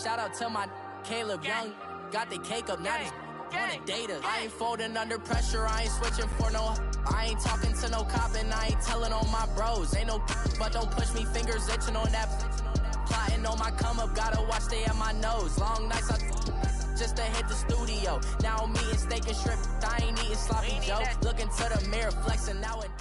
Shout out to my Caleb Young. Got the cake up, now they on a data. I ain't folding under pressure, I ain't switching for no. I ain't talking to no cop and I ain't telling on my bros. Ain't no but don't push me, fingers itching on that. Plotting on my come up, gotta watch stay at my nose. Long nights I just to hit the studio. Now I'm eating steak and shrimp, I ain't eating sloppy Joe. Looking to the mirror, flexing now and.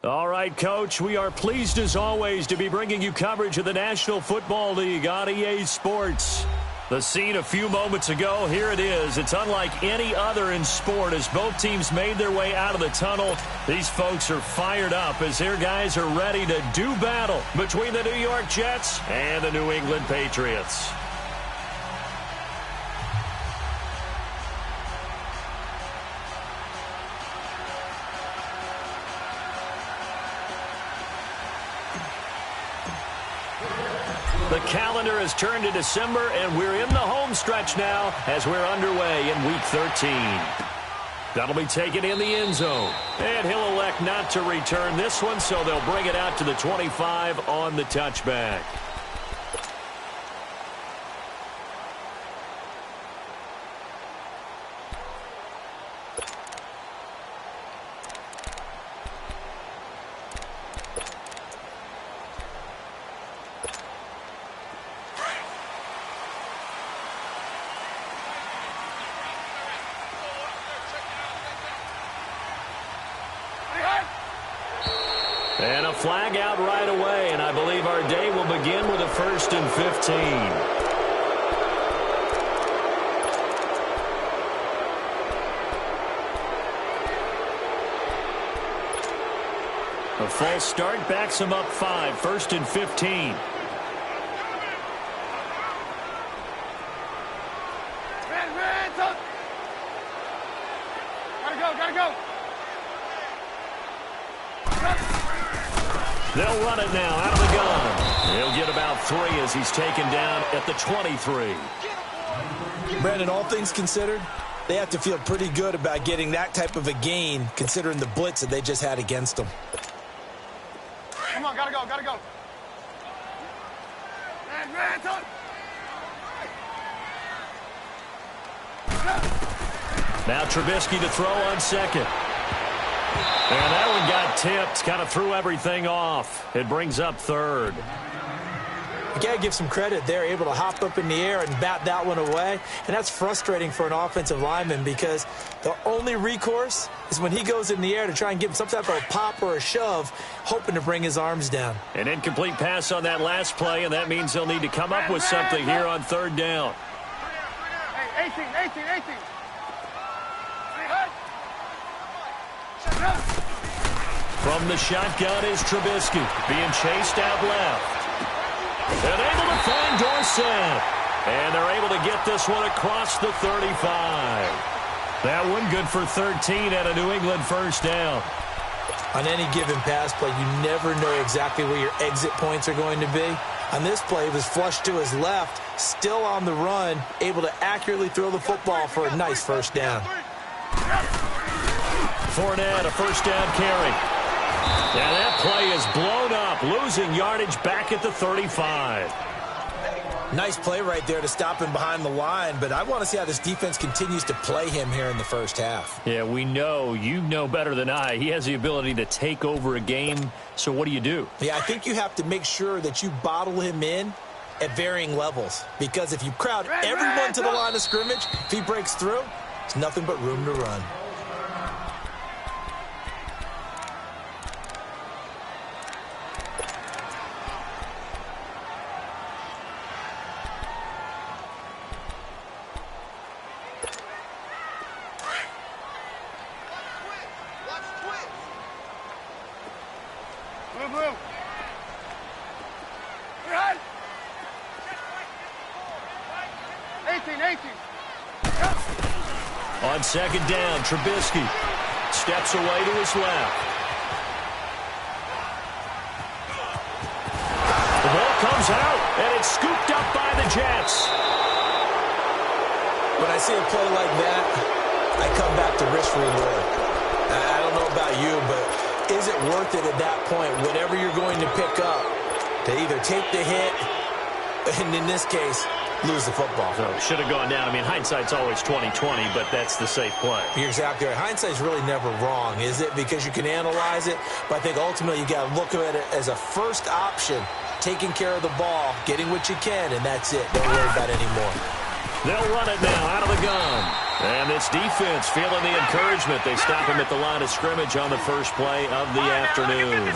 All right, Coach, we are pleased as always to be bringing you coverage of the National Football League on EA Sports. The scene a few moments ago, here it is. It's unlike any other in sport as both teams made their way out of the tunnel. These folks are fired up as their guys are ready to do battle between the New York Jets and the New England Patriots. The calendar has turned to December, and we're in the home stretch now as we're underway in Week 13. That'll be taken in the end zone. And he'll elect not to return this one, so they'll bring it out to the 25 on the touchback. And a flag out right away, and I believe our day will begin with a 1st and 15. A false start backs him up 5, 1st and 15. Gotta go. They'll run it now out of the gun. He'll get about 3 as he's taken down at the 23. Brandon, all things considered, they have to feel pretty good about getting that type of a gain considering the blitz that they just had against them. Come on, gotta go. Now Trubisky to throw on second. And that one got tipped, kind of threw everything off. It brings up 3rd. You got to give some credit. They're able to hop up in the air and bat that one away. And that's frustrating for an offensive lineman because the only recourse is when he goes in the air to try and give him some type of a pop or a shove, hoping to bring his arms down. An incomplete pass on that last play, and that means they'll need to come up with something here on 3rd down. Hey, 18. From the shotgun is Trubisky, being chased out left. And able to find Dorsett. And they're able to get this one across the 35. That one good for 13 and a New England 1st down. On any given pass play, you never know exactly where your exit points are going to be. On this play, he was flushed to his left, still on the run, able to accurately throw the football for a nice 1st down. Fournette, a 1st down carry. And that play is blown up, losing yardage back at the 35. Nice play right there to stop him behind the line, but I want to see how this defense continues to play him here in the 1st half. Yeah, we know, you know better than I, he has the ability to take over a game, so what do? Yeah, I think you have to make sure that you bottle him in at varying levels, because if you crowd everyone to the line of scrimmage, if he breaks through, there's nothing but room to run. Move. 18. On 2nd down, Trubisky steps away to his left. The ball comes out, and it's scooped up by the Jets. When I see a play like that, I come back to risk reward. I don't know about you, but is it worth it at that point, whatever you're going to pick up, to either take the hit, and in this case, lose the football. So should have gone down. I mean, hindsight's always 20/20, but that's the safe play. You're exactly right. Hindsight's really never wrong, is it? Because you can analyze it, but I think ultimately you got to look at it as a first option, taking care of the ball, getting what you can, and that's it. Don't worry about it anymore. They'll run it now out of the gun. And this defense feeling the encouragement. They stop him at the line of scrimmage on the first play of the afternoon.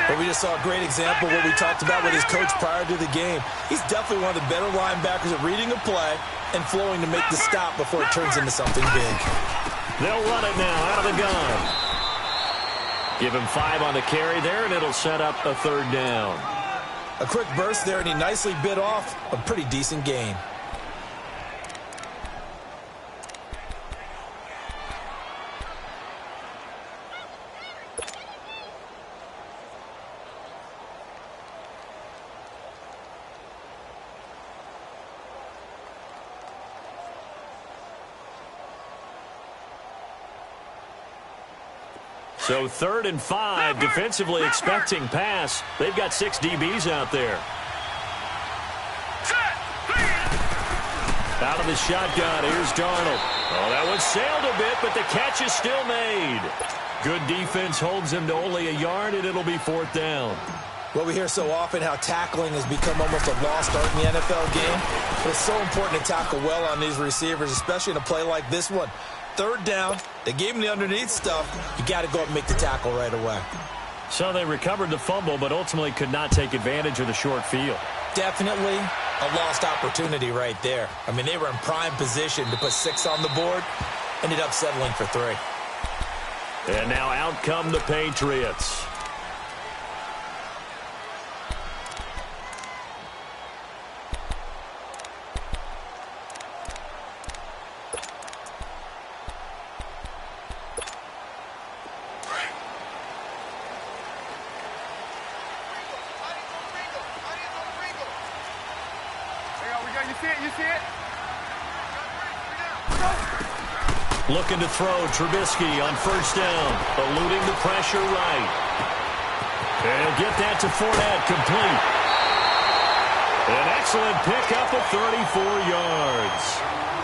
But we just saw a great example of what we talked about with his coach prior to the game. He's definitely one of the better linebackers at reading a play and flowing to make the stop before it turns into something big. They'll run it now out of the gun. Give him 5 on the carry there, and it'll set up a third down. A quick burst there, and he nicely bit off a pretty decent gain. So 3rd and 5, defensively expecting pass. They've got 6 DBs out there. Out of the shotgun, here's Darnold. Oh, that one sailed a bit, but the catch is still made. Good defense holds him to only a yard, and it'll be 4th down. Well, we hear so often how tackling has become almost a lost art in the NFL game. But it's so important to tackle well on these receivers, especially in a play like this one. 3rd down, they gave him the underneath stuff. You got to go up and make the tackle right away. So they recovered the fumble, but ultimately could not take advantage of the short field. Definitely a lost opportunity right there. I mean, they were in prime position to put 6 on the board. Ended up settling for 3. And now out come the Patriots. You see it? Looking to throw, Trubisky on 1st down, eluding the pressure right. And he'll get that to Fournette, complete. An excellent pickup of 34 yards.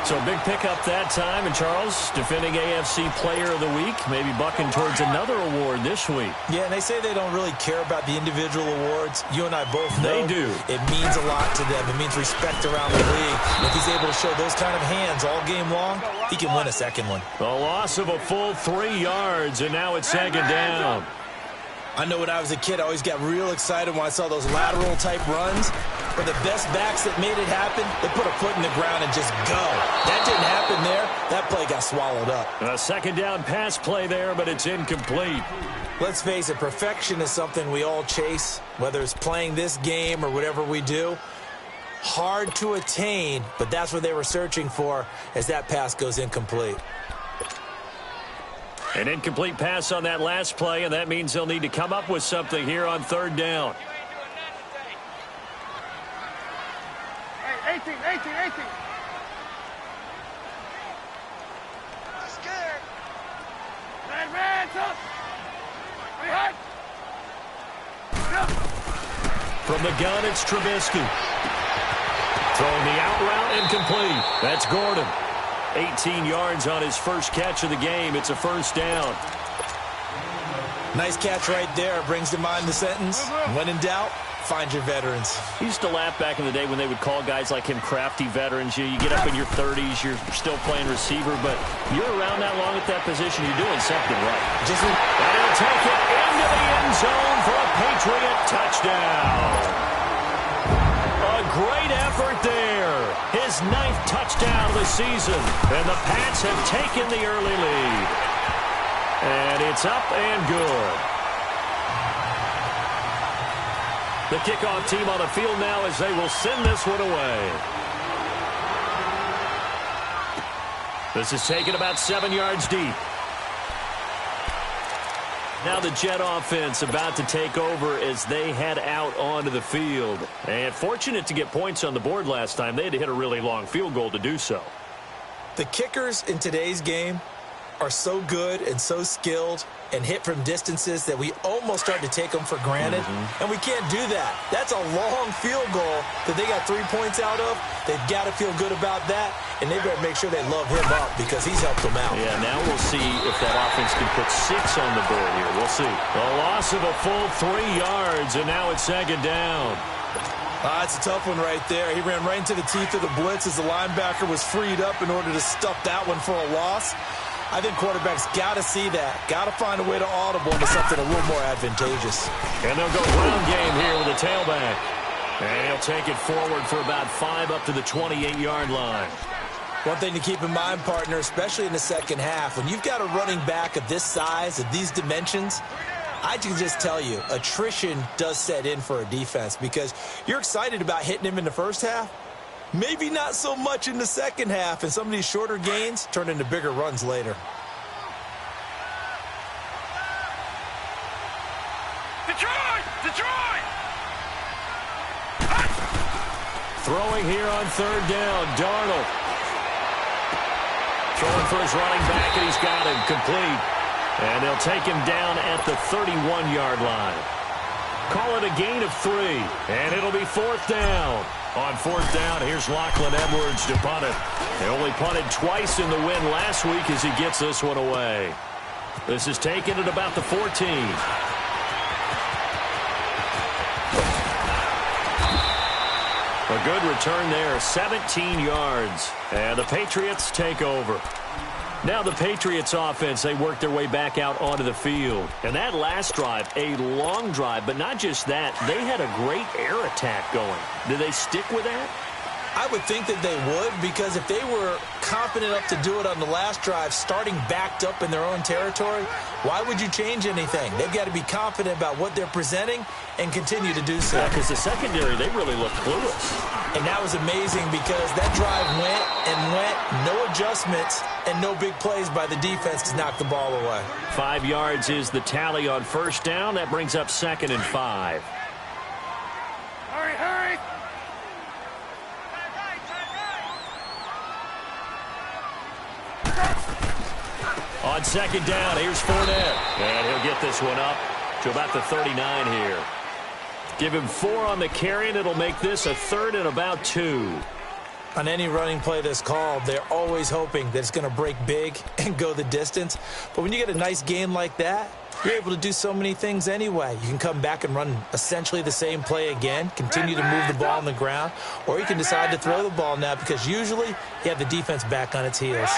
So big pickup that time. And Charles, defending AFC Player of the Week, maybe bucking towards another award this week. Yeah, and they say they don't really care about the individual awards. You and I both know they do. It means a lot to them. It means respect around the league. If he's able to show those kind of hands all game long, he can win a second one. A loss of a full 3 yards, and now it's 2nd down. I know when I was a kid, I always got real excited when I saw those lateral-type runs. But the best backs that made it happen, they put a foot in the ground and just go. That didn't happen there. That play got swallowed up. A 2nd down pass play there, but it's incomplete. Let's face it, perfection is something we all chase, whether it's playing this game or whatever we do. Hard to attain, but that's what they were searching for as that pass goes incomplete. An incomplete pass on that last play, and that means they'll need to come up with something here on 3rd down. Hey, 18. I'm scared. Red, up. Hey, From the gun, it's Trubisky. Throwing the out route, incomplete. That's Gordon. 18 yards on his first catch of the game. It's a 1st down. Nice catch right there. Brings to mind the sentence, when in doubt, find your veterans. He used to laugh back in the day when they would call guys like him crafty veterans. You get up in your 30s, you're still playing receiver, but you're around that long at that position, you're doing something right. And he'll take it into the end zone for a Patriot touchdown. A great effort there. His 9th touchdown of the season. And the Pats have taken the early lead. And it's up and good. The kickoff team on the field now as they will send this one away. This is taken about 7 yards deep. Now the Jet offense about to take over as they head out onto the field. And fortunate to get points on the board last time. They had to hit a really long field goal to do so. The kickers in today's game are so good and so skilled and hit from distances that we almost start to take them for granted, and we can't do that. That's a long field goal that they got 3 points out of. They've got to feel good about that, and they better make sure they love him up because he's helped them out. Yeah, now we'll see if that offense can put 6 on the board here. We'll see. A loss of a full 3 yards, and now it's second down. That's a tough one right there. He ran right into the teeth of the blitz as the linebacker was freed up in order to stuff that one for a loss. I think quarterbacks got to see that. Got to find a way to audible into something a little more advantageous. And they'll go ground game here with a tailback. And he'll take it forward for about 5 up to the 28-yard line. One thing to keep in mind, partner, especially in the second half, when you've got a running back of this size, of these dimensions, I can just tell you, attrition does set in for a defense because you're excited about hitting him in the first half. Maybe not so much in the second half, and some of these shorter gains turn into bigger runs later. Detroit! Detroit! Throwing here on third down, Darnold. Throwing for his running back, and he's got him complete. And they'll take him down at the 31-yard line. Call it a gain of 3, and it'll be fourth down. On fourth down, here's Lachlan Edwards to punt it. They only punted twice in the win last week as he gets this one away. This is taken at about the 14. A good return there, 17 yards. And the Patriots take over. Now the Patriots offense, they work their way back out onto the field. And that last drive, a long drive, but not just that, they had a great air attack going. Do they stick with that? I would think that they would, because if they were confident enough to do it on the last drive, starting backed up in their own territory, why would you change anything? They've got to be confident about what they're presenting and continue to do so. Yeah, because the secondary, they really looked clueless. And that was amazing because that drive went and went, no adjustments, and no big plays by the defense to knock the ball away. 5 yards is the tally on first down. That brings up 2nd and 5. Hurry, hurry! On second down, here's Fournette. And he'll get this one up to about the 39 here. Give him 4 on the carry, and it'll make this a 3rd and about 2. On any running play that's called, they're always hoping that it's going to break big and go the distance. But when you get a nice gain like that, you're able to do so many things anyway. You can come back and run essentially the same play again, continue to move the ball on the ground, or you can decide to throw the ball now because usually you have the defense back on its heels.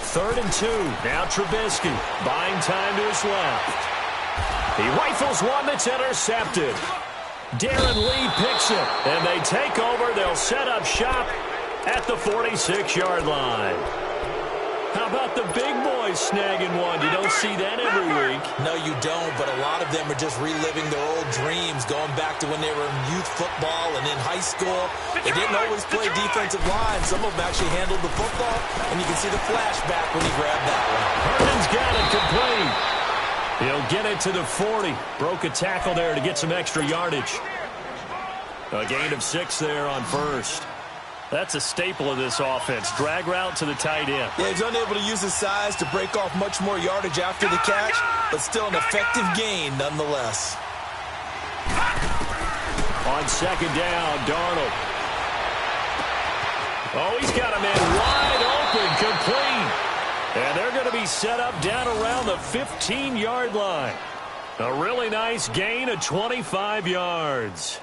3rd and 2. Now Trubisky buying time to his left. He rifles one that's intercepted. Darren Lee picks it, and they take over. They'll set up shop at the 46-yard line. How about the big boys snagging one? You don't see that every week. No, you don't, but a lot of them are just reliving their old dreams, going back to when they were in youth football and in high school. They didn't always play defensive line. Some of them actually handled the football, and you can see the flashback when he grabbed that one. Herman's got it complete. He'll get it to the 40. Broke a tackle there to get some extra yardage. A gain of 6 there on first. That's a staple of this offense. Drag route to the tight end. Yeah, he's unable to use his size to break off much more yardage after the catch, but still an effective gain nonetheless. On second down, Darnold. Oh, he's got a man wide open, complete. And they're going to be set up down around the 15-yard line. A really nice gain of 25 yards.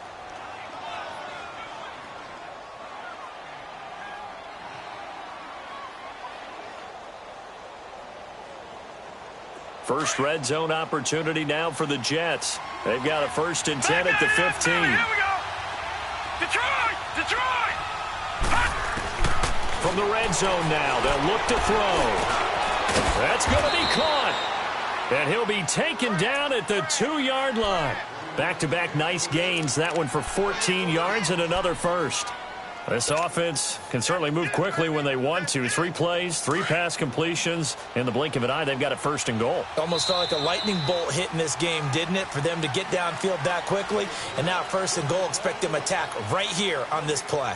First red zone opportunity now for the Jets. They've got a 1st and 10 at the 15. Here we go! Detroit! Detroit! From the red zone now, they'll look to throw. That's going to be caught. And he'll be taken down at the 2-yard line. Back-to-back nice gains. That one for 14 yards and another first. This offense can certainly move quickly when they want to. 3 plays, 3 pass completions. In the blink of an eye, they've got a 1st and goal. Almost felt like a lightning bolt hit in this game, didn't it? For them to get downfield that quickly. And now 1st and goal. Expect them to attack right here on this play.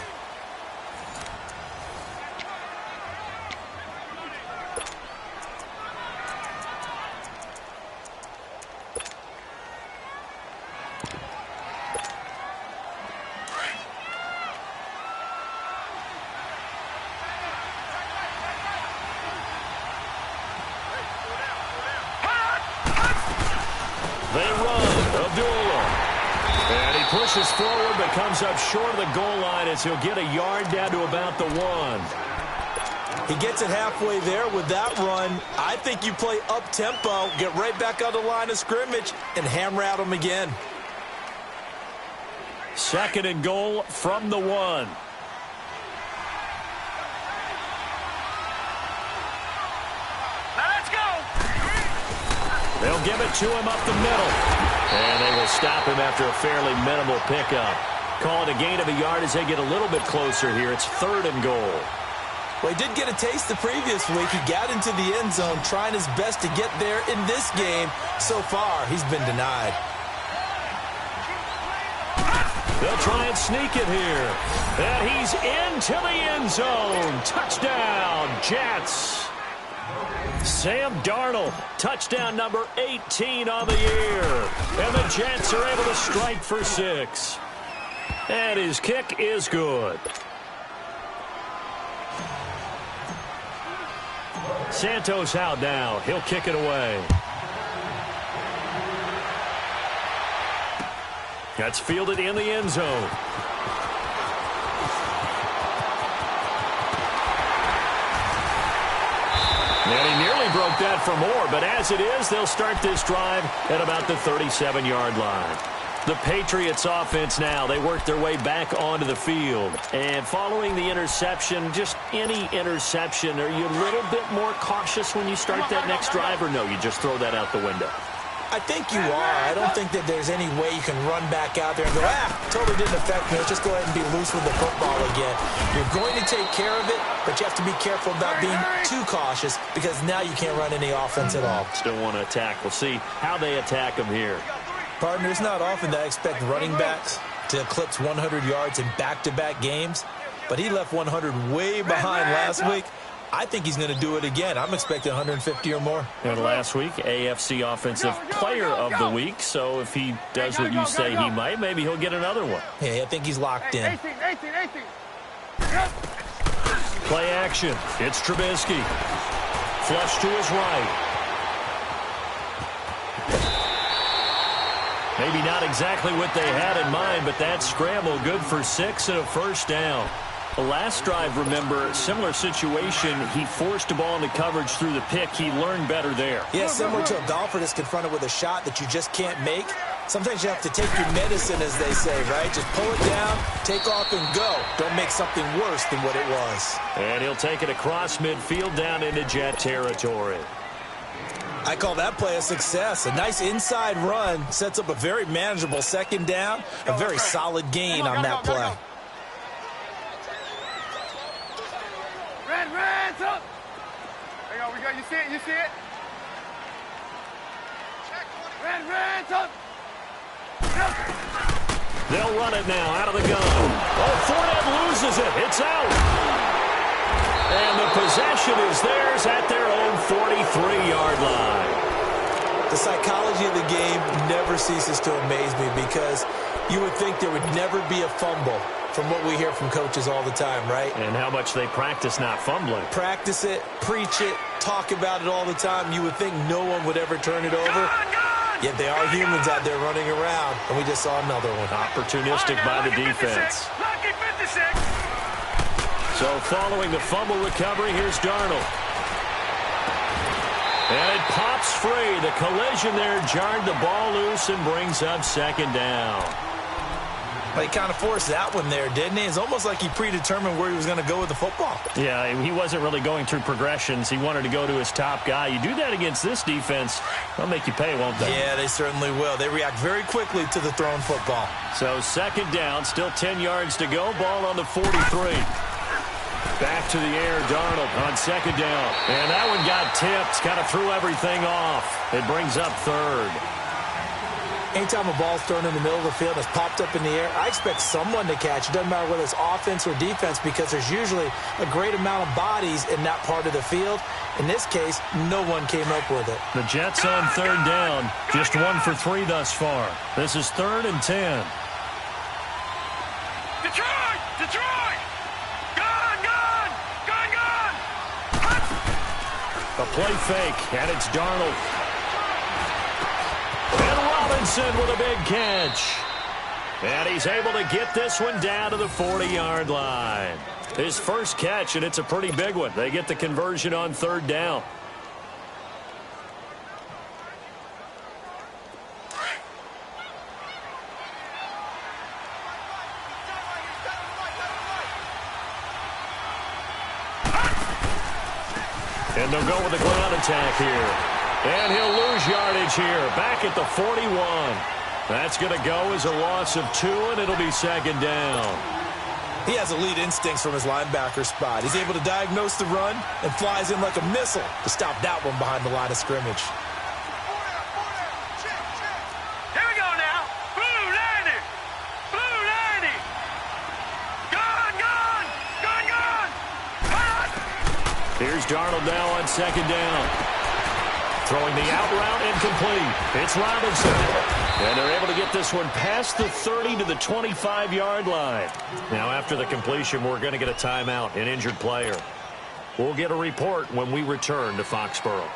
pushes forward but comes up short of the goal line as he'll get a yard down to about the 1. He gets it halfway there with that run. I think you play up-tempo, get right back on the line of scrimmage, and hammer at him again. 2nd and goal from the 1. Let's go. They'll give it to him up the middle. And they will stop him after a fairly minimal pickup. Call it a gain of a yard as they get a little bit closer here. It's 3rd and goal. Well, he did get a taste the previous week. He got into the end zone trying his best to get there in this game. So far, he's been denied. They'll try and sneak it here. And he's into the end zone. Touchdown, Jets. Sam Darnold, touchdown number 18 on the year. And the Jets are able to strike for 6. And his kick is good. Santos out now. He'll kick it away. That's fielded in the end zone. And he nearly broke that for more, but as it is, they'll start this drive at about the 37-yard line. The Patriots offense now, they work their way back onto the field. And following the interception, just any interception, are you a little bit more cautious when you start that next drive, or no, you just throw that out the window? I think you are. I don't think that there's any way you can run back out there and go, totally didn't affect me. Let's just go ahead and be loose with the football again. You're going to take care of it, but you have to be careful about being too cautious because now you can't run any offense at all. Still want to attack. We'll see how they attack them here. Partner, it's not often that I expect running backs to eclipse 100 yards in back-to-back games, but he left 100 way behind last week. I think he's going to do it again. I'm expecting 150 or more. And last week, AFC Offensive Player of the Week. So if he does what you say he might, maybe he'll get another one. Yeah, I think he's locked in. 18. Play action. It's Trubisky. Flush to his right. Maybe not exactly what they had in mind, but that scramble good for 6 and a first down. The last drive, remember, similar situation. He forced a ball into coverage through the pick. He learned better there. Yeah, similar to a golfer that's confronted with a shot that you just can't make. Sometimes you have to take your medicine, as they say, right? Just pull it down, take off, and go. Don't make something worse than what it was. And he'll take it across midfield down into Jet territory. I call that play a success. A nice inside run sets up a very manageable second down. A very solid gain on that play. Red, up. There we go. You see it? Red, up. They'll run it now out of the gun. Oh, Fournette loses it. It's out. And the possession is theirs at their own 43-yard line. The psychology of the game never ceases to amaze me because you would think there would never be a fumble from what we hear from coaches all the time, right? And how much they practice not fumbling. Practice it, preach it, talk about it all the time. You would think no one would ever turn it over. Yet they are humans out there running around, and we just saw another one. Opportunistic by the defense. Lucky 56. So following the fumble recovery, here's Darnold. And it pops free. The collision there jarred the ball loose and brings up second down. Well, he kind of forced that one there, didn't he? It's almost like he predetermined where he was going to go with the football. Yeah, he wasn't really going through progressions. He wanted to go to his top guy. You do that against this defense, they'll make you pay, won't they? Yeah, they certainly will. They react very quickly to the thrown football. So second down, still 10 yards to go. Ball on the 43. Back to the air, Darnold on second down. And that one got tipped, kind of threw everything off. It brings up third. Anytime a ball's thrown in the middle of the field and it's popped up in the air, I expect someone to catch. It doesn't matter whether it's offense or defense because there's usually a great amount of bodies in that part of the field. In this case, no one came up with it. The Jets on third down, just 1 for 3 thus far. This is 3rd and 10. Detroit! Gone! A play fake, and it's Darnold. And Robinson with a big catch. And he's able to get this one down to the 40-yard line. His first catch, and it's a pretty big one. They get the conversion on third down. And they'll go with the ground attack here. And he'll lose yardage here. Back at the 41. That's going to go as a loss of 2, and it'll be second down. He has elite instincts from his linebacker spot. He's able to diagnose the run and flies in like a missile to stop that one behind the line of scrimmage. Here we go now. Blue 90. Blue 90. Gone, gone. Gone, gone. Gone. Here's Darnold now on second down. Throwing the out route incomplete. It's Robinson. And they're able to get this one past the 30 to the 25-yard line. Now, after the completion, we're going to get a timeout, an injured player. We'll get a report when we return to Foxborough.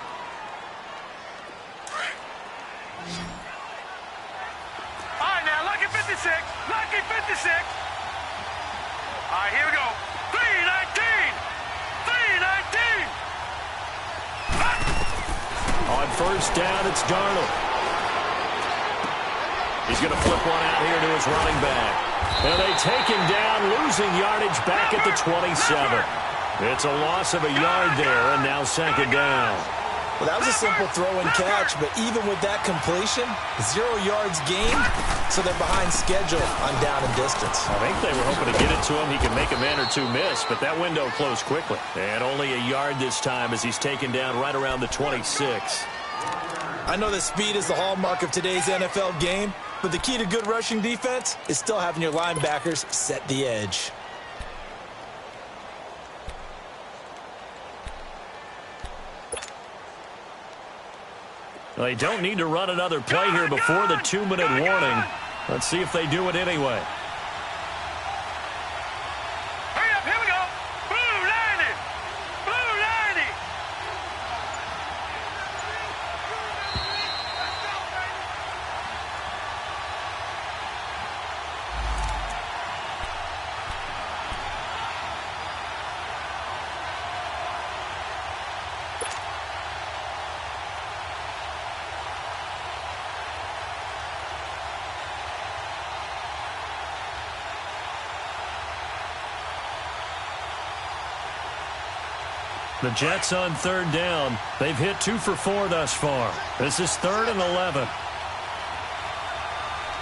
All right, now, lucky 56. Lucky 56. All right, here we go. 319. 319. On first down, it's Darnold. He's going to flip one out here to his running back. And they take him down, losing yardage back at the 27. It's a loss of a yard there, and now second down. Well, that was a simple throw and catch, but even with that completion, 0 yards gained, so they're behind schedule on down and distance. I think they were hoping to get it to him. He could make a man or two miss, but that window closed quickly. And only a yard this time as he's taken down right around the 26. I know that speed is the hallmark of today's NFL game, but the key to good rushing defense is still having your linebackers set the edge. They don't need to run another play here before the 2-minute warning. Let's see if they do it anyway. Hurry up, here we go. Blue 90. Blue 90. The Jets on third down. They've hit 2 for 4 thus far. This is 3rd and 11.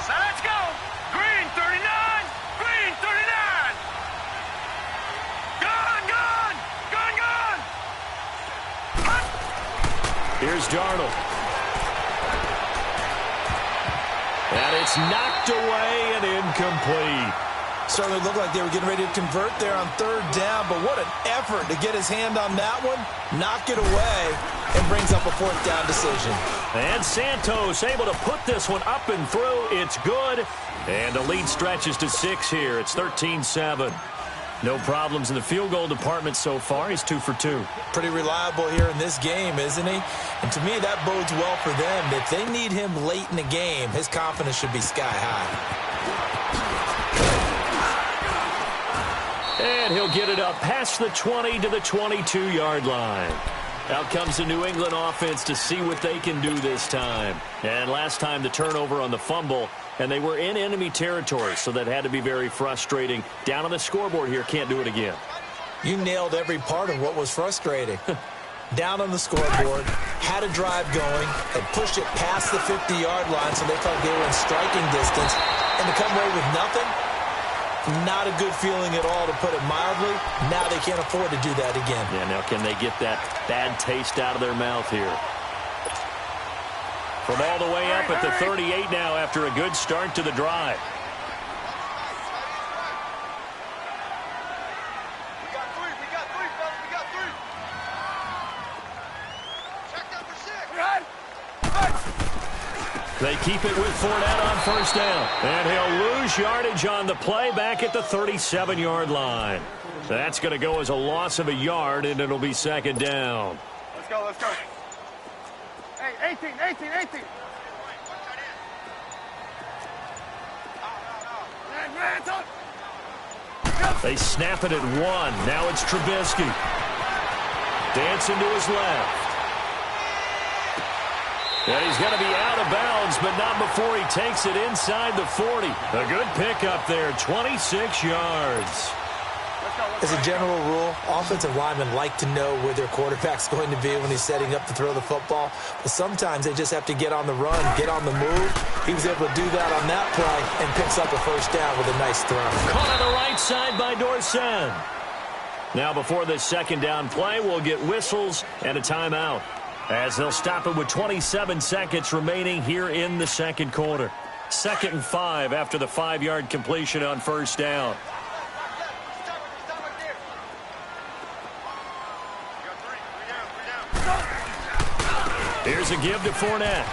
So let's go. Green 39. Green 39. Gone, gone. Gone, gone. Here's Darnold. And it's knocked away and incomplete. Certainly looked like they were getting ready to convert there on third down, but what an effort to get his hand on that one, knock it away, and brings up a 4th down decision. And Santos able to put this one up and through. It's good. And the lead stretches to 6 here. It's 13-7. No problems in the field goal department so far. He's 2 for 2. Pretty reliable here in this game, isn't he? And to me, that bodes well for them. If they need him late in the game, his confidence should be sky high. And he'll get it up past the 20 to the 22-yard line. Out comes the New England offense to see what they can do this time. And last time the turnover on the fumble, and they were in enemy territory, so that had to be very frustrating. Down on the scoreboard here, can't do it again. You nailed every part of what was frustrating. Down on the scoreboard, had a drive going, and pushed it past the 50-yard line so they felt they were in striking distance. And to come away with nothing, not a good feeling at all, to put it mildly. Now they can't afford to do that again. Yeah, now can they get that bad taste out of their mouth here? From all the way up at the 38 now after a good start to the drive. We got 3, fellas. We got 3. Check number 6. Right. They keep it with Fournette on first down. And he'll lose yardage on the play back at the 37-yard line. That's going to go as a loss of a yard, and it'll be second down. Let's go, let's go. Hey, 18. They snap it at 1. Now it's Trubisky. Dancing to his left. And he's going to be out of bounds, but not before he takes it inside the 40. A good pickup there, 26 yards. As a general rule, offensive linemen like to know where their quarterback's going to be when he's setting up to throw the football. But sometimes they just have to get on the run, get on the move. He was able to do that on that play and picks up a first down with a nice throw. Caught on the right side by Dorsen. Now before this second down play, we'll get whistles and a timeout, as they'll stop it with 27 seconds remaining here in the second quarter. 2nd and 5 after the 5-yard completion on first down. Here's a give to Fournette.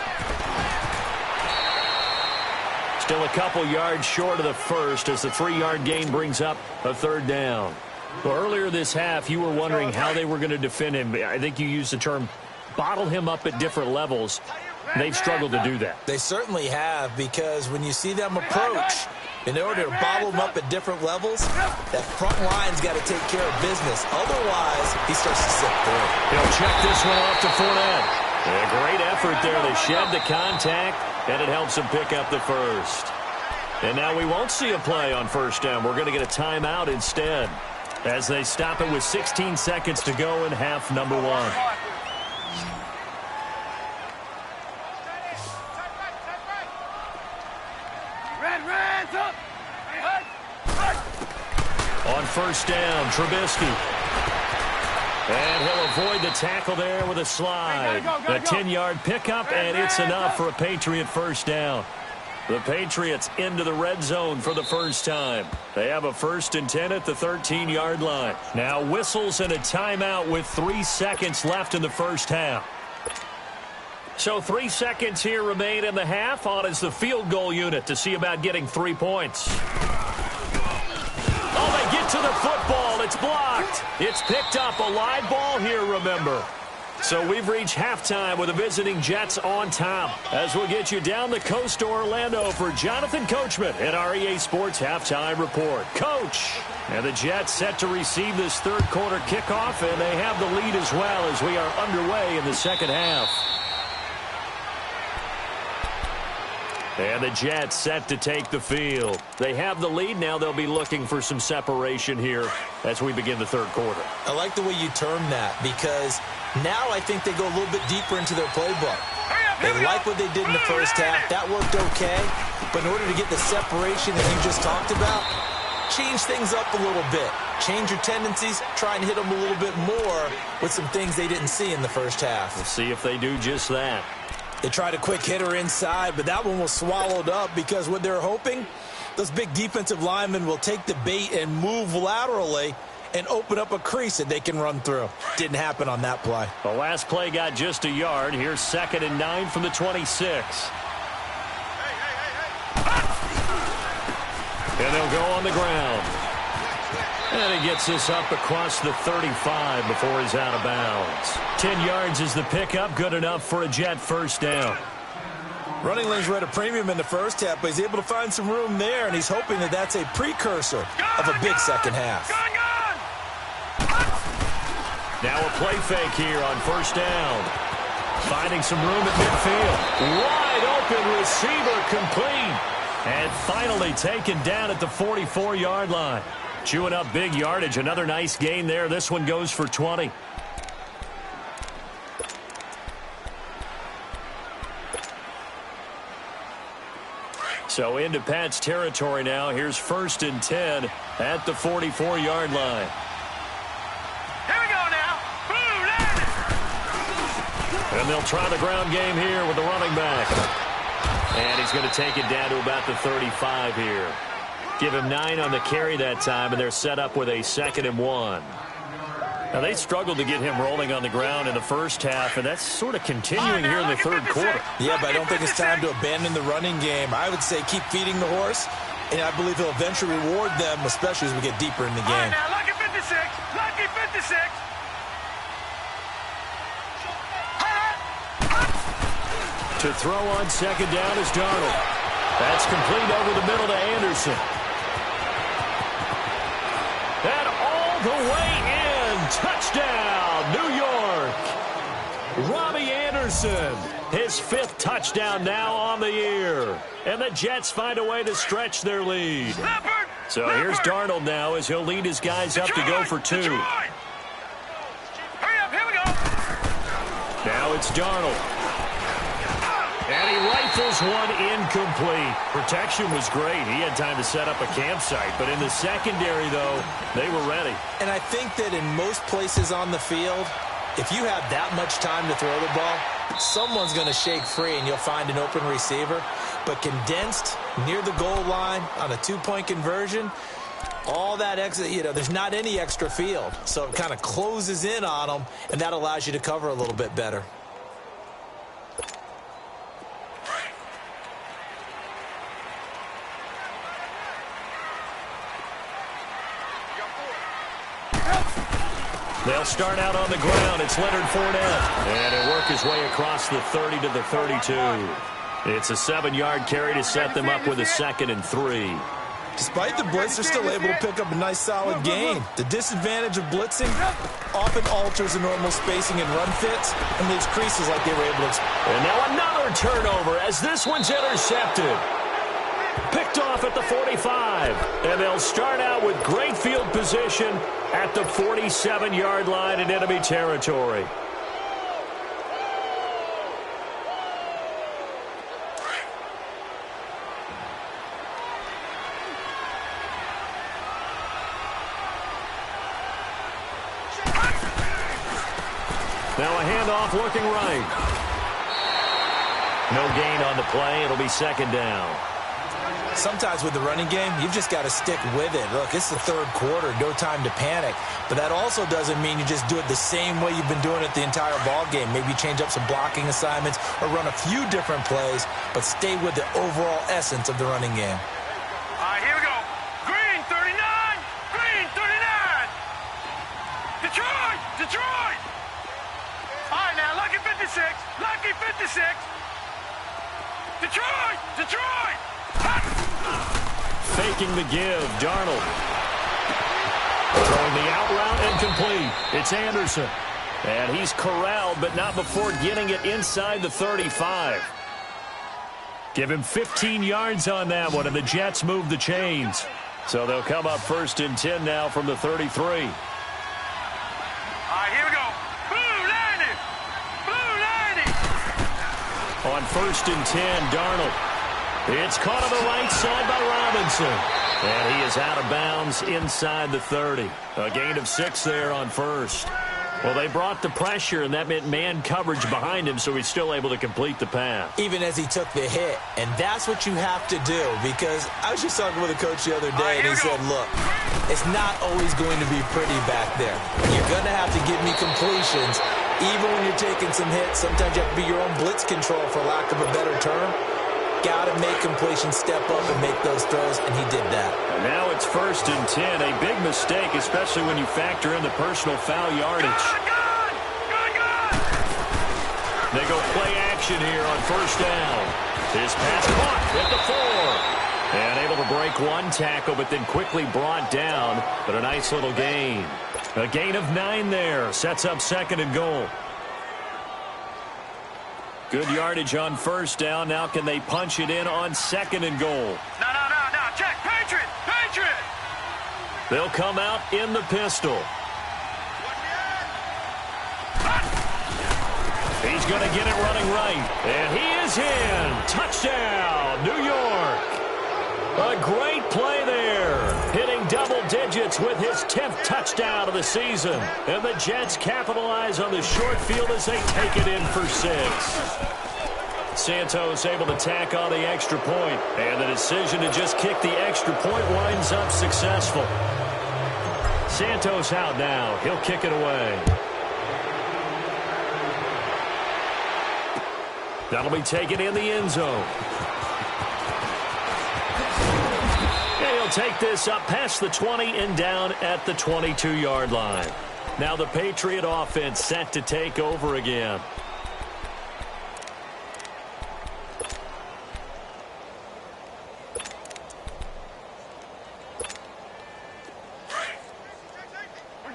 Still a couple yards short of the first as the 3-yard gain brings up a third down. Well, earlier this half, you were wondering how they were going to defend him. I think you used the term bottle him up at different levels. They've struggled to do that. They certainly have, because when you see them approach, in order to bottle him up at different levels, that front line's got to take care of business. Otherwise, he starts to slip through. He'll check this one off to Fournette. A great effort there to shed the contact, and it helps him pick up the first. And now we won't see a play on first down. We're going to get a timeout instead, as they stop it with 16 seconds to go in half number 1. On first down, Trubisky. And he'll avoid the tackle there with a slide. A 10-yard pickup, and it's enough for a Patriot first down. The Patriots into the red zone for the first time. They have a 1st and 10 at the 13-yard line. Now whistles and a timeout with 3 seconds left in the first half. So 3 seconds here remain in the half. On is the field goal unit to see about getting 3 points. Oh, they get to the football. It's blocked. It's picked up. A live ball here, remember. So we've reached halftime with the visiting Jets on top, as we'll get you down the coast to Orlando for Jonathan Coachman at our EA Sports Halftime Report. Coach, and the Jets set to receive this third quarter kickoff, and they have the lead as well as we are underway in the second half. And the Jets set to take the field. They have the lead. Now they'll be looking for some separation here as we begin the third quarter. I like the way you term that, because now I think they go a little bit deeper into their playbook. They like what they did in the first half. That worked okay. But in order to get the separation that you just talked about, change things up a little bit. Change your tendencies. Try and hit them a little bit more with some things they didn't see in the first half. We'll see if they do just that. They tried a quick hitter inside, but that one was swallowed up because what they're hoping, those big defensive linemen will take the bait and move laterally and open up a crease that they can run through. Didn't happen on that play. The last play got just a yard. Here's 2nd and 9 from the 26. And they'll go on the ground. And he gets this up across the 35 before he's out of bounds. 10 yards is the pickup, good enough for a Jet first down. Running lanes were at a premium in the first half, but he's able to find some room there, and he's hoping that that's a precursor of a big second half. Now a play fake here on first down. Finding some room at midfield. Wide open receiver complete. And finally taken down at the 44-yard line. Chewing up big yardage. Another nice gain there. This one goes for 20. So into Pat's territory now. Here's 1st and 10 at the 44-yard line. Here we go now. Boom, and they'll try the ground game here with the running back. And he's going to take it down to about the 35 here. Give him 9 on the carry that time, and they're set up with a 2nd and 1. Now, they struggled to get him rolling on the ground in the first half, and that's sort of continuing here in the third quarter. Yeah, but I don't think it's time to abandon the running game. I would say keep feeding the horse, and I believe he'll eventually reward them, especially as we get deeper in the game. All right, now, lucky 56. Lucky 56. To throw on 2nd down is Darnold. That's complete over the middle to Anderson. all the way in. Touchdown, New York. Robbie Anderson, his 5th touchdown now on the year. And the Jets find a way to stretch their lead. So here's Darnold now as he'll lead his guys up to go for 2. Hurry up, here we go. Now it's Darnold. And he rifles one incomplete. Protection was great. He had time to set up a campsite. But in the secondary, though, they were ready. And I think that in most places on the field, if you have that much time to throw the ball, someone's going to shake free and you'll find an open receiver. But condensed near the goal line on a 2-point conversion, all that extra, there's not any extra field. So it kind of closes in on them, and that allows you to cover a little bit better. They'll start out on the ground. It's Leonard Fournette. And he'll work his way across the 30 to the 32. It's a 7-yard carry to set them up with a 2nd and 3. Despite the blitz, they're still able to pick up a nice, solid gain. The disadvantage of blitzing often alters the normal spacing and run fits and leaves creases like they were able to. And now another turnover as this one's intercepted. Picked off at the 45. And they'll start out with great field position at the 47-yard line in enemy territory. Now a handoff looking right. No gain on the play. It'll be 2nd down. Sometimes with the running game, you've just got to stick with it. Look, it's the 3rd quarter, no time to panic. But that also doesn't mean you just do it the same way you've been doing it the entire ball game. Maybe change up some blocking assignments or run a few different plays, but stay with the overall essence of the running game. All right, here we go. Green 39, green 39. Detroit, Detroit. All right, now, lucky 56, lucky 56. Detroit, Detroit. Faking the give, Darnold. Throwing the out route and complete. It's Anderson. And he's corralled, but not before getting it inside the 35. Give him 15 yards on that one, and the Jets move the chains. So they'll come up 1st and 10 now from the 33. All right, here we go. Blue 90, blue 90. On 1st and 10, Darnold. It's caught on the right side by Robinson. And he is out of bounds inside the 30. A gain of 6 there on 1st. Well, they brought the pressure, and that meant man coverage behind him, so he's still able to complete the pass. Even as he took the hit. And that's what you have to do, because I was just talking with a coach the other day, and he said, look, it's not always going to be pretty back there. You're going to have to give me completions. Even when you're taking some hits, sometimes you have to be your own blitz control, for lack of a better term. Got to make completions, step up and make those throws, and he did that. And now it's 1st and 10. A big mistake, especially when you factor in the personal foul yardage. Good. They go play action here on 1st down. His pass caught at the 4. And able to break one tackle, but then quickly brought down. But a nice little gain. A gain of 9 there. Sets up 2nd and goal. Good yardage on 1st down. Now can they punch it in on 2nd and goal? No. Check. Patriot. They'll come out in the pistol. He's going to get it running right. And he is in. Touchdown, New York. A great play there. Hitting double digits with his 10th touchdown of the season. And the Jets capitalize on the short field as they take it in for 6. Santos able to tack on the extra point. And the decision to just kick the extra point winds up successful. Santos out now. He'll kick it away. That'll be taken in the end zone. And he'll take this up past the 20 and down at the 22-yard line. Now the Patriot offense set to take over again.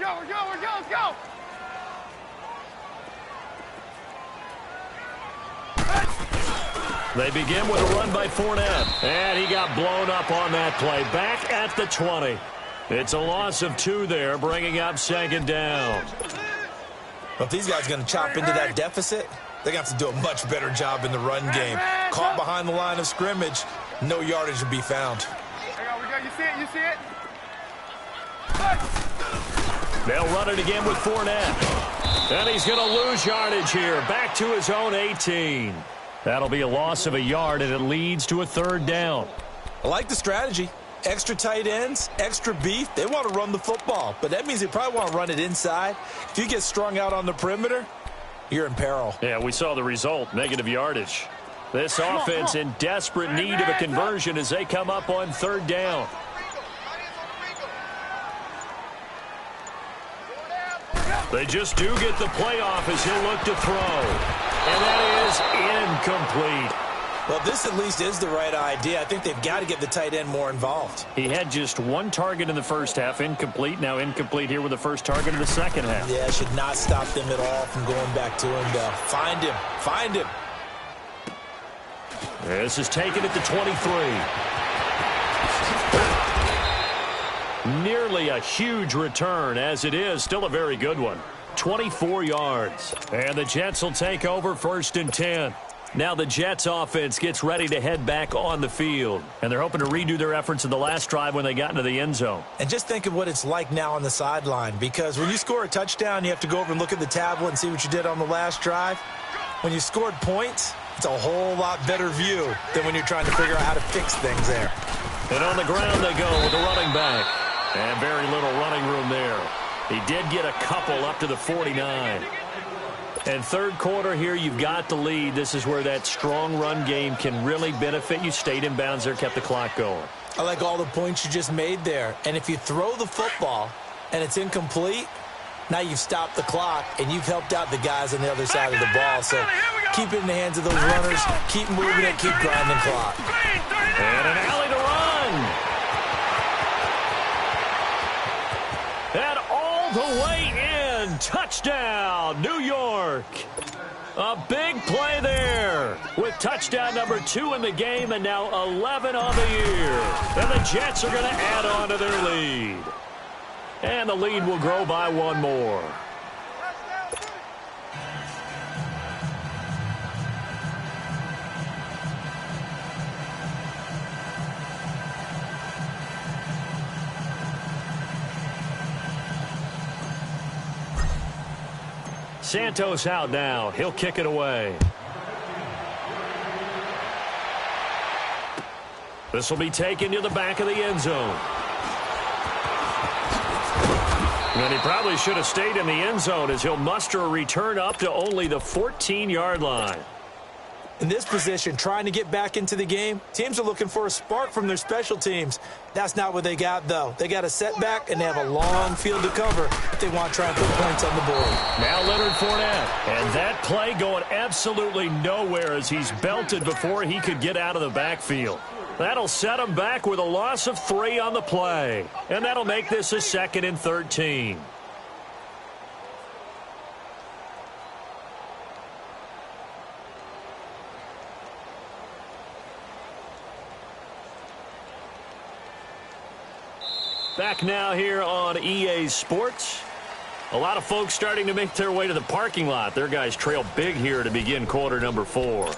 Let's go. They begin with a run by Fournette. And he got blown up on that play. Back at the 20. It's a loss of 2 there, bringing up second down. Well, if these guys are going to chop into that deficit, they're going to have to do a much better job in the run game. Caught behind the line of scrimmage, no yardage to be found. We go. You see it? They'll run it again with Fournette. And he's going to lose yardage here. Back to his own 18. That'll be a loss of a yard, and it leads to a third down. I like the strategy. Extra tight ends, extra beef. They want to run the football, but that means they probably want to run it inside. If you get strung out on the perimeter, you're in peril. Yeah, we saw the result, negative yardage. This offense in desperate need of a conversion as they come up on third down. They just do get the playoff as he'll look to throw. And that is incomplete. Well, this at least is the right idea. I think they've got to get the tight end more involved. He had just 1 target in the first half, incomplete. Now incomplete here with the first target of the second half. Yeah, should not stop them at all from going back to him, though. Find him. Find him. This is taken at the 23. Nearly a huge return, as it is. Still a very good one. 24 yards. And the Jets will take over 1st and 10. Now the Jets offense gets ready to head back on the field. And they're hoping to redo their efforts in the last drive when they got into the end zone. And just think of what it's like now on the sideline. Because when you score a touchdown, you have to go over and look at the tablet and see what you did on the last drive. When you scored points, it's a whole lot better view than when you're trying to figure out how to fix things there. And on the ground they go with the running back. And very little running room there. He did get a couple up to the 49. And third quarter here, you've got the lead. This is where that strong run game can really benefit you. Stayed in bounds there, kept the clock going. I like all the points you just made there. And if you throw the football and it's incomplete, now you've stopped the clock and you've helped out the guys on the other side of the ball. So keep it in the hands of those runners. Keep moving it. Keep grinding clock. And an alley to run. And all the way in. Touchdown, New York. A big play there with touchdown number 2 in the game and now 11 on the year. And the Jets are going to add on to their lead. And the lead will grow by 1 more. Santos out now. He'll kick it away. This will be taken to the back of the end zone. And he probably should have stayed in the end zone as he'll muster a return up to only the 14-yard line. In this position, trying to get back into the game, teams are looking for a spark from their special teams. That's not what they got, though. They got a setback, and they have a long field to cover if they want to try and put points on the board. Now Leonard Fournette. And that play going absolutely nowhere as he's belted before he could get out of the backfield. That'll set him back with a loss of 3 on the play. And that'll make this a 2nd and 13. Back now here on EA Sports. A lot of folks starting to make their way to the parking lot. Their guys trail big here to begin quarter number 4.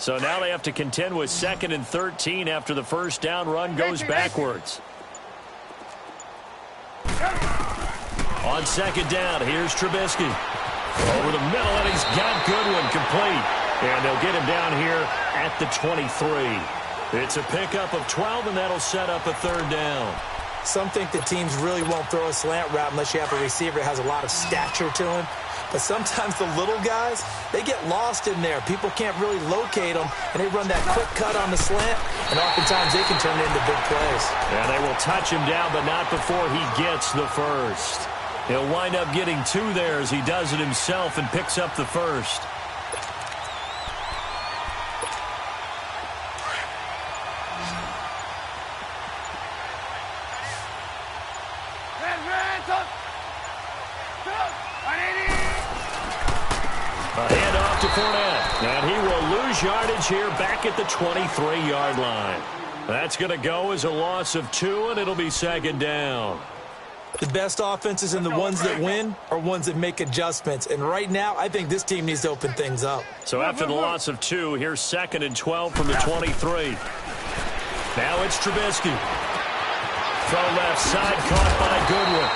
So now they have to contend with 2nd and 13 after the first down run goes backwards. On 2nd down, here's Trubisky. Over the middle, and he's got Goodwin complete. And they'll get him down here at the 23. It's a pickup of 12, and that'll set up a 3rd down. Some think that teams really won't throw a slant route unless you have a receiver that has a lot of stature to him. But sometimes the little guys, they get lost in there. People can't really locate them, and they run that quick cut on the slant, and oftentimes they can turn it into big plays. Yeah, they will touch him down, but not before he gets the first. He'll wind up getting 2 there as he does it himself and picks up the first. A handoff to Fournette, and he will lose yardage here back at the 23-yard line. That's going to go as a loss of 2, and it'll be second down. The best offenses and the ones that win are ones that make adjustments. And right now, I think this team needs to open things up. So after the loss of 2, here's 2nd and 12 from the 23. Now it's Trubisky. Throw left side, caught by Goodwin.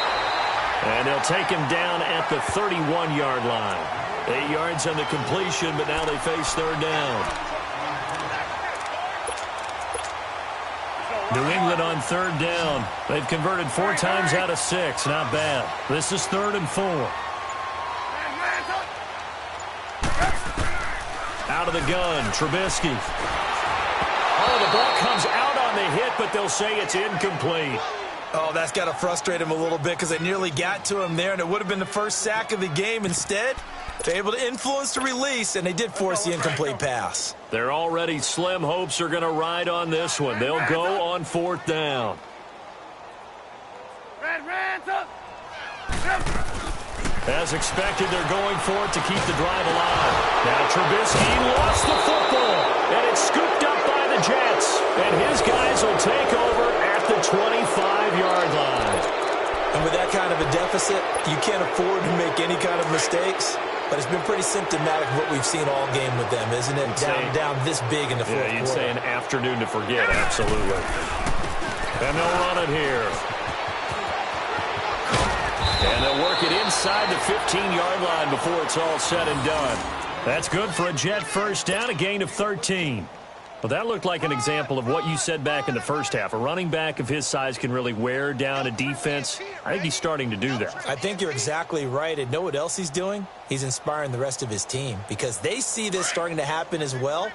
And they'll take him down at the 31-yard line. 8 yards on the completion, but now they face third down. New England on third down. They've converted 4 times out of 6. Not bad. This is 3rd and 4. Out of the gun, Trubisky. Oh, the ball comes out on the hit, but they'll say it's incomplete. Oh, that's got to frustrate him a little bit because they nearly got to him there, and it would have been the first sack of the game. Instead, they're able to influence the release, and they did force the incomplete pass. Their already slim hopes are going to ride on this one. They'll go on 4th down. As expected, they're going for it to keep the drive alive. Now Trubisky lost the football, and it's scooped up by the Jets. And his guys will take over at the 25-yard line. And with that kind of a deficit, you can't afford to make any kind of mistakes. But it's been pretty symptomatic of what we've seen all game with them, isn't it? Down this big in the fourth quarter. Yeah, you'd say an afternoon to forget, absolutely. And they'll run it here. And they'll work it inside the 15-yard line before it's all said and done. That's good for a Jet first down, a gain of 13. Well, that looked like an example of what you said back in the first half. A running back of his size can really wear down a defense. I think he's starting to do that. I think you're exactly right. And know what else he's doing? He's inspiring the rest of his team because they see this starting to happen as well.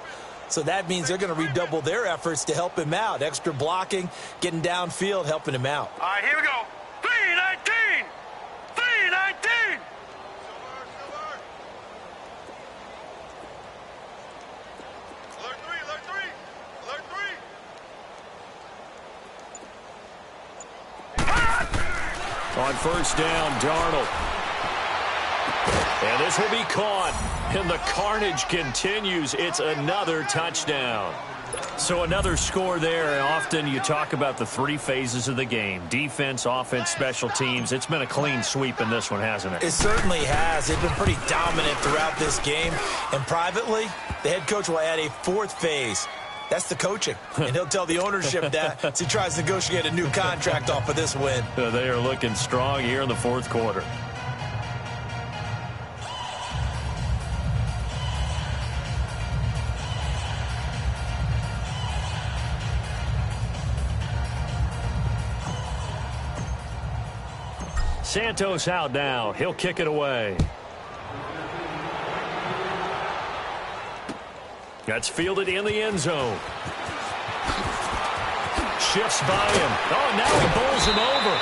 So that means they're going to redouble their efforts to help him out. Extra blocking, getting downfield, helping him out. All right, here we go. 3-19. 3-19. On first down, Darnold. And this will be caught. And the carnage continues. It's another touchdown. So another score there. Often you talk about the 3 phases of the game. Defense, offense, special teams. It's been a clean sweep in this one, hasn't it? It certainly has. They've been pretty dominant throughout this game. And privately, the head coach will add a 4th phase. That's the coaching. And he'll tell the ownership that as he tries to negotiate a new contract off of this win. They are looking strong here in the 4th quarter. Santos out now. He'll kick it away. That's fielded in the end zone. Shifts by him. Oh, now he bowls him over.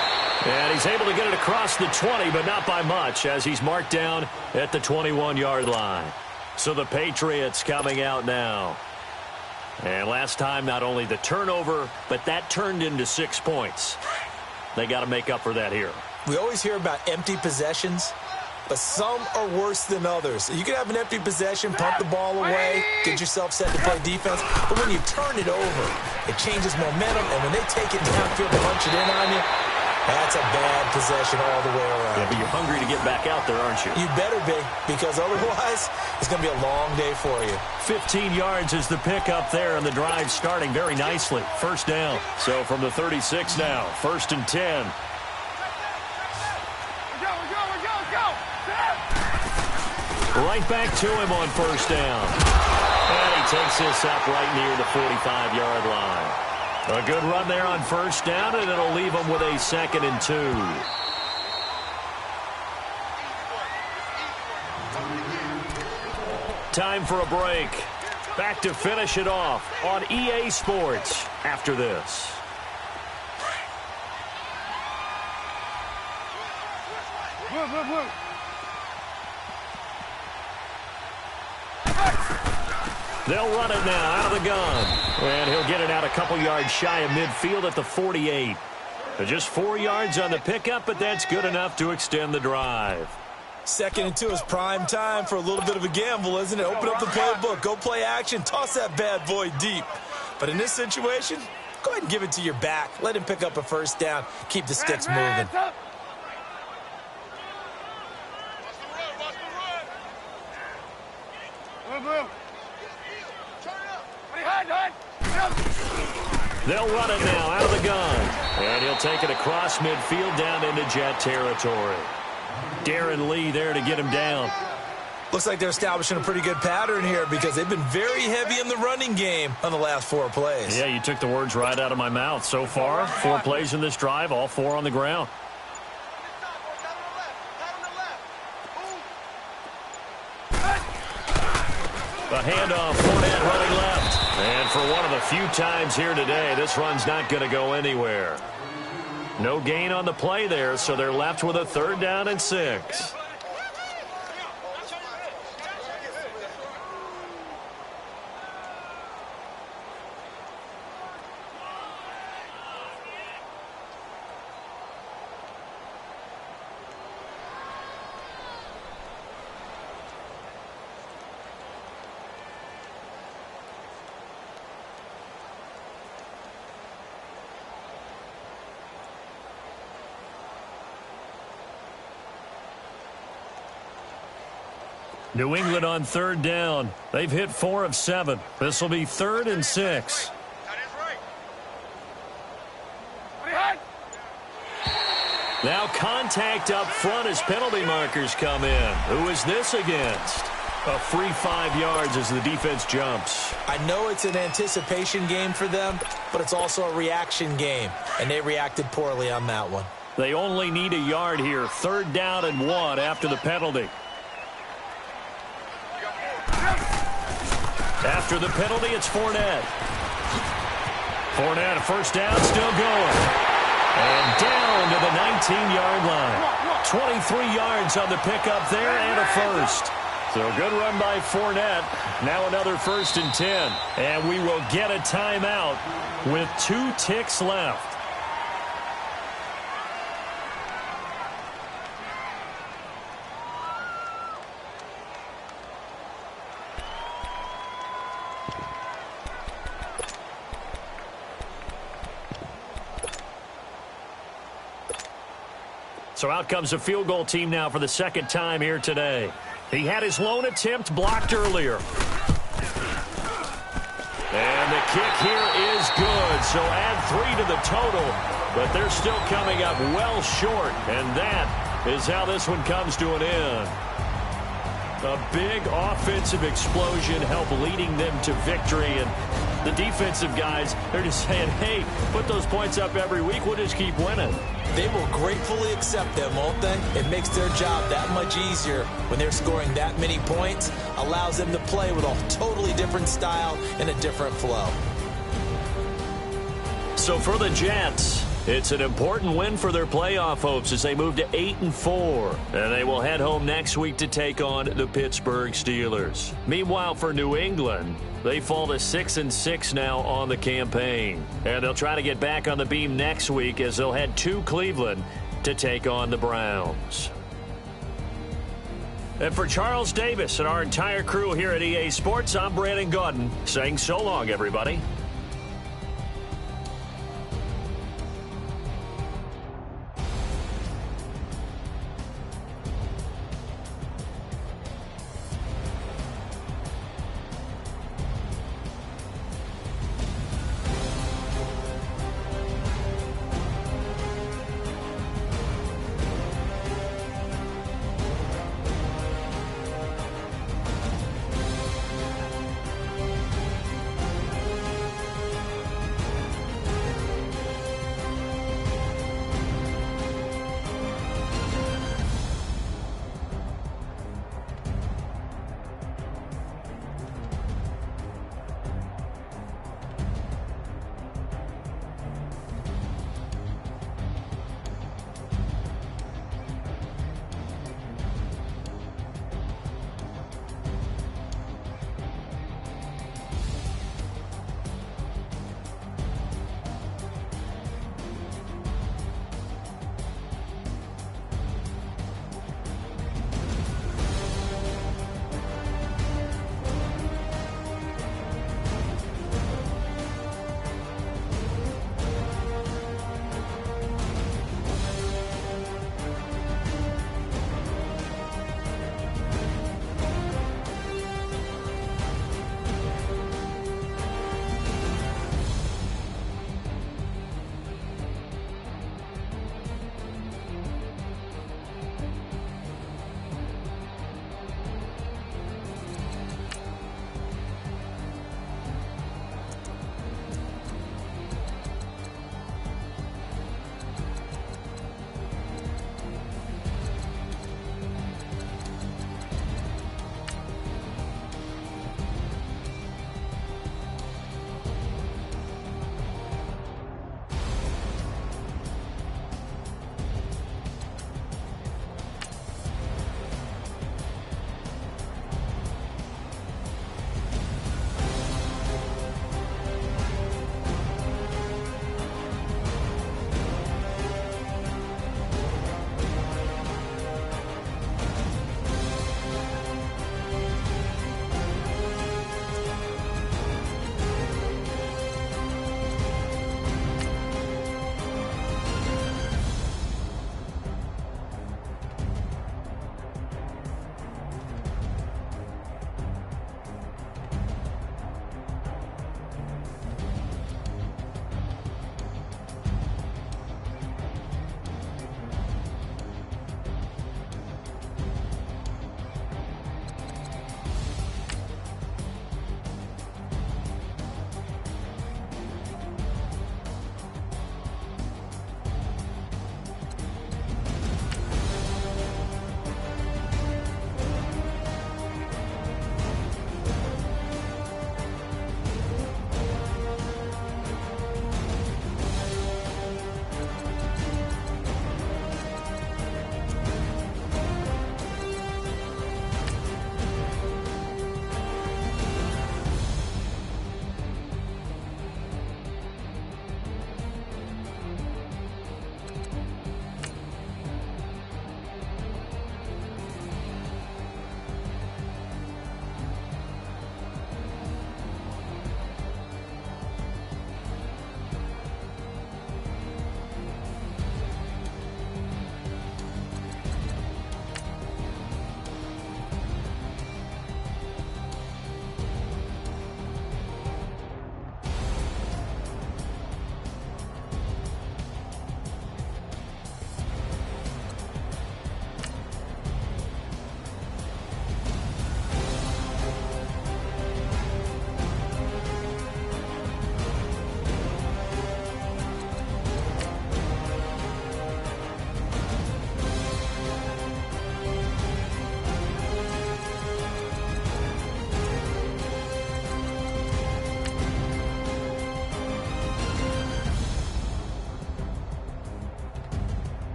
And he's able to get it across the 20, but not by much, as he's marked down at the 21-yard line. So the Patriots coming out now. And last time, not only the turnover, but that turned into 6 points. They got to make up for that here. We always hear about empty possessions, but some are worse than others. You can have an empty possession, punt the ball away, get yourself set to play defense, but when you turn it over, it changes momentum, and when they take it downfield and punch it in on you, that's a bad possession all the way around. Yeah, but you're hungry to get back out there, aren't you? You better be, because otherwise, it's going to be a long day for you. 15 yards is the pickup there, and the drive starting very nicely. First down. So from the 36 now, 1st and 10. Right back to him on first down. And he takes this up right near the 45-yard line. A good run there on first down, and it'll leave them with a 2nd and 2. Time for a break. Back to finish it off on EA Sports after this. They'll run it now out of the gun. And he'll get it out a couple yards shy of midfield at the 48. Just 4 yards on the pickup, but that's good enough to extend the drive. 2nd and 2 is prime time for a little bit of a gamble, isn't it? Open up the playbook, go play action, toss that bad boy deep. But in this situation, go ahead and give it to your back. Let him pick up a first down. Keep the sticks moving. They'll run it now out of the gun. And he'll take it across midfield down into Jet territory. Darren Lee there to get him down. Looks like they're establishing a pretty good pattern here because they've been very heavy in the running game on the last 4 plays. Yeah, you took the words right out of my mouth. So far, 4 plays in this drive, all 4 on the ground. The handoff, Fournette running left. And for one of the few times here today, this run's not going to go anywhere. No gain on the play there, so they're left with a 3rd down and 6. New England on 3rd down. They've hit 4 of 7. This will be 3rd and 6. Now contact up front as penalty markers come in. Who is this against? A free 5 yards as the defense jumps. I know it's an anticipation game for them, but it's also a reaction game, and they reacted poorly on that one. They only need a yard here. 3rd down and 1 after the penalty. After the penalty, it's Fournette. Fournette, a first down, still going. And down to the 19-yard line. 23 yards on the pickup there and a first. So a good run by Fournette. Now another 1st and 10. And we will get a timeout with 2 ticks left. So out comes the field goal team now for the 2nd time here today. He had his lone attempt blocked earlier. And the kick here is good. So add 3 to the total. But they're still coming up well short. And that is how this one comes to an end. A big offensive explosion helped leading them to victory. And the defensive guys, they're just saying, hey, put those points up every week. We'll just keep winning. They will gratefully accept them, won't they? It makes their job that much easier when they're scoring that many points. Allows them to play with a totally different style and a different flow. So for the Jets, it's an important win for their playoff hopes as they move to 8-4. And they will head home next week to take on the Pittsburgh Steelers. Meanwhile, for New England, they fall to 6-6 now on the campaign. And they'll try to get back on the beam next week as they'll head to Cleveland to take on the Browns. And for Charles Davis and our entire crew here at EA Sports, I'm Brandon Gaudin saying so long, everybody.